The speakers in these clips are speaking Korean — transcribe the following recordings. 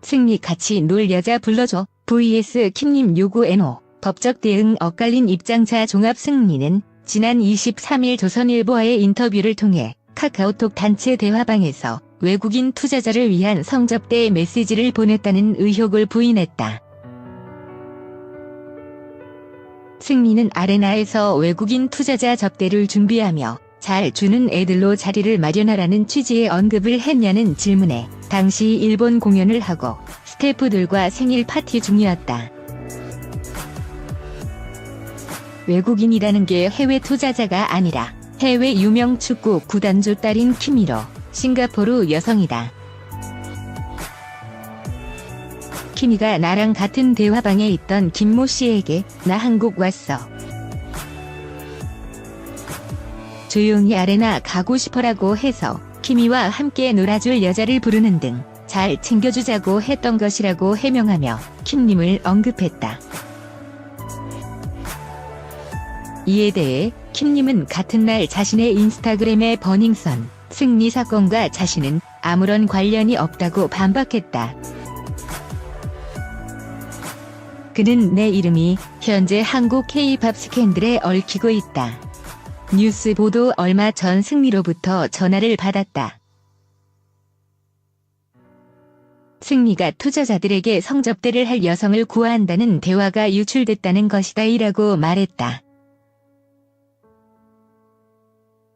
승리 같이 놀 여자 불러줘. vs 킴님 요구 NO. 법적 대응 엇갈린 입장차 종합. 승리는 지난 23일 조선일보와의 인터뷰를 통해 카카오톡 단체 대화방에서 외국인 투자자를 위한 성접대 메시지를 보냈다는 의혹을 부인했다. 승리는 아레나에서 외국인 투자자 접대를 준비하며 잘 주는 애들로 자리를 마련하라는 취지의 언급을 했냐는 질문에 당시 일본 공연을 하고 스태프들과 생일 파티 중이었다. 외국인이라는 게 해외 투자자가 아니라 해외 유명 축구 구단주 딸인 키미로 싱가포르 여성이다. 키미가 나랑 같은 대화방에 있던 김모 씨에게 나 한국 왔어. 조용히 아레나 가고 싶어라고 해서 키미와 함께 놀아줄 여자를 부르는 등 잘 챙겨주자고 했던 것이라고 해명하며 킴님을 언급했다. 이에 대해 킴님은 같은 날 자신의 인스타그램에 버닝썬 승리 사건과 자신은 아무런 관련이 없다고 반박했다. 그는 내 이름이 현재 한국 K-팝 스캔들에 얽히고 있다. 뉴스 보도 얼마 전 승리로부터 전화를 받았다. 승리가 투자자들에게 성접대를 할 여성을 구한다는 대화가 유출됐다는 것이다 이라고 말했다.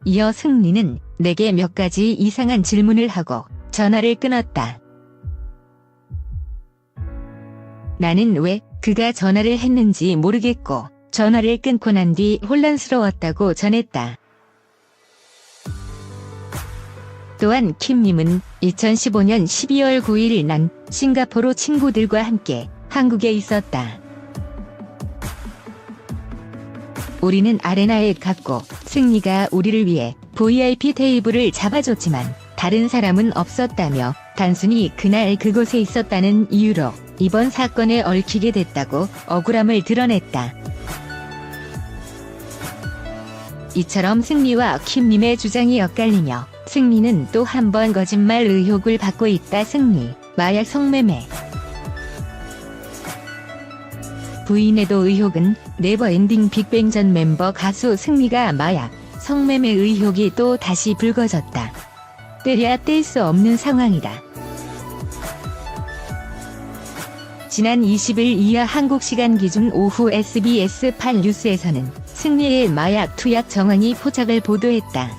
이어 승리는 내게 몇 가지 이상한 질문을 하고 전화를 끊었다. 나는 왜 그가 전화를 했는지 모르겠고 전화를 끊고 난 뒤 혼란스러웠다고 전했다. 또한 킴님은 2015년 12월 9일 난 싱가포르 친구들과 함께 한국에 있었다. 우리는 아레나에 갔고 승리가 우리를 위해 VIP 테이블을 잡아줬지만 다른 사람은 없었다며 단순히 그날 그곳에 있었다는 이유로 이번 사건에 얽히게 됐다고 억울함을 드러냈다. 이처럼 승리와 킴님의 주장이 엇갈리며 승리는 또 한 번 거짓말 의혹을 받고 있다. 승리, 마약 성매매. 부인에도 의혹은 네버엔딩 빅뱅 전 멤버 가수 승리가 마약, 성매매 의혹이 또 다시 불거졌다. 때려야 뗄 수 없는 상황이다. 지난 20일 이하 한국 시간 기준 오후 SBS8 뉴스에서는 승리의 마약 투약 정황이 포착을 보도했다.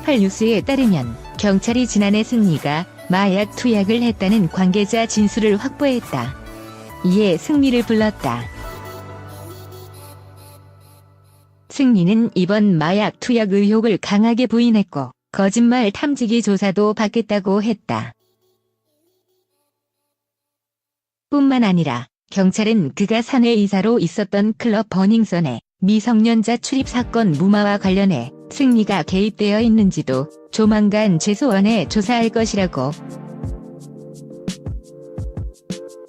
8 뉴스에 따르면 경찰이 지난해 승리가 마약 투약을 했다는 관계자 진술을 확보했다. 이에 승리를 불렀다. 승리는 이번 마약 투약 의혹을 강하게 부인했고 거짓말 탐지기 조사도 받겠다고 했다. 뿐만 아니라 경찰은 그가 사내이사로 있었던 클럽 버닝썬의 미성년자 출입 사건 무마와 관련해 승리가 개입되어 있는지도 조만간 죄수원에 조사할 것이라고.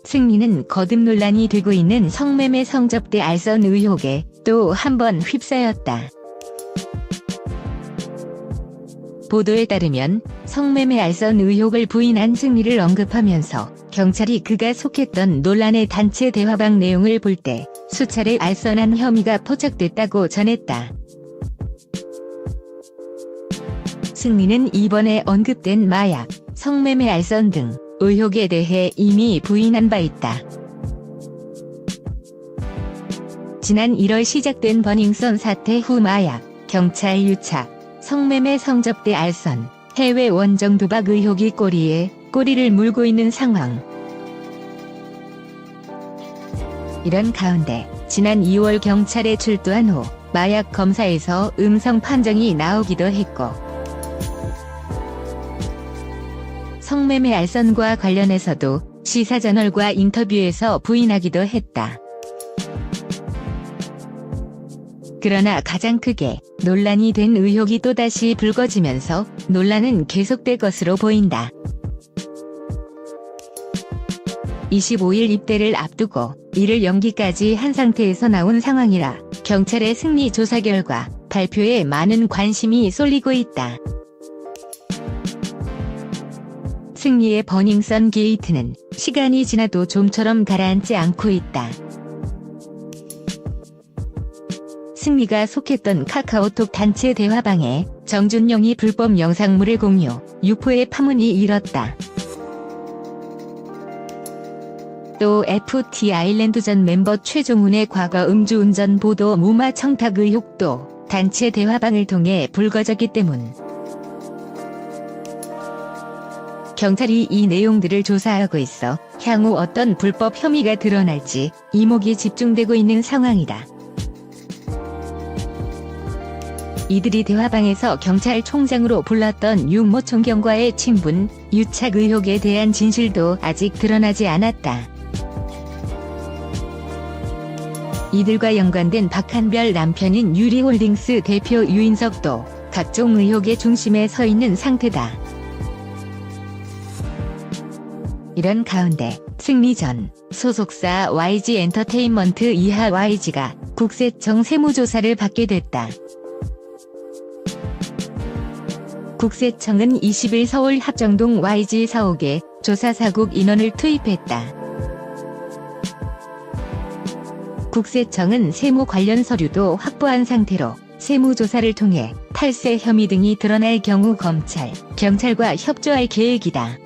승리는 거듭 논란이 되고 있는 성매매 성접대 알선 의혹에 또 한 번 휩싸였다. 보도에 따르면 성매매 알선 의혹을 부인한 승리를 언급하면서 경찰이 그가 속했던 논란의 단체 대화방 내용을 볼 때 수차례 알선한 혐의가 포착됐다고 전했다. 승리는 이번에 언급된 마약, 성매매 알선 등 의혹에 대해 이미 부인한 바 있다. 지난 1월 시작된 버닝썬 사태 후 마약, 경찰 유착, 성매매 성접대 알선, 해외 원정 도박 의혹이 꼬리에 꼬리를 물고 있는 상황. 이런 가운데 지난 2월 경찰에 출두한 후 마약 검사에서 음성 판정이 나오기도 했고 성매매 알선과 관련해서도 시사저널과 인터뷰에서 부인하기도 했다. 그러나 가장 크게 논란이 된 의혹이 또다시 불거지면서 논란은 계속될 것으로 보인다. 25일 입대를 앞두고 이를 연기까지 한 상태에서 나온 상황이라 경찰의 승리 조사 결과 발표에 많은 관심이 쏠리고 있다. 승리의 버닝썬 게이트는 시간이 지나도 좀처럼 가라앉지 않고 있다. 승리가 속했던 카카오톡 단체 대화방에 정준영이 불법 영상물을 공유, 유포의 파문이 일었다. 또 FT 아일랜드 전 멤버 최종훈의 과거 음주운전 보도 무마 청탁 의혹도 단체 대화방을 통해 불거졌기 때문. 경찰이 이 내용들을 조사하고 있어 향후 어떤 불법 혐의가 드러날지 이목이 집중되고 있는 상황이다. 이들이 대화방에서 경찰총장으로 불렀던 윤모 총경과의 친분, 유착 의혹에 대한 진실도 아직 드러나지 않았다. 이들과 연관된 박한별 남편인 유리홀딩스 대표 유인석도 각종 의혹의 중심에 서 있는 상태다. 이런 가운데 승리 전 소속사 YG 엔터테인먼트 이하 YG가 국세청 세무조사를 받게 됐다. 국세청은 20일 서울 합정동 YG 사옥에 조사사국 인원을 투입했다. 국세청은 세무 관련 서류도 확보한 상태로 세무조사를 통해 탈세 혐의 등이 드러날 경우 검찰, 경찰과 협조할 계획이다.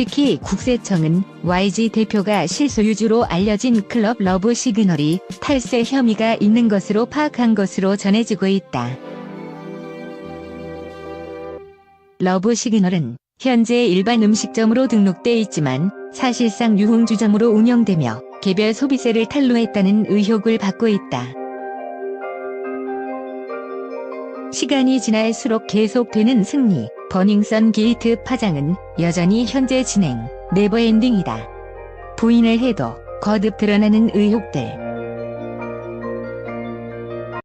특히 국세청은 YG 대표가 실소유주로 알려진 클럽 러브 시그널이 탈세 혐의가 있는 것으로 파악한 것으로 전해지고 있다. 러브 시그널은 현재 일반 음식점으로 등록돼 있지만 사실상 유흥주점으로 운영되며 개별 소비세를 탈루했다는 의혹을 받고 있다. 시간이 지날수록 계속되는 승리, 버닝썬 게이트 파장은 여전히 현재 진행, 네버엔딩이다. 부인을 해도 거듭 드러나는 의혹들.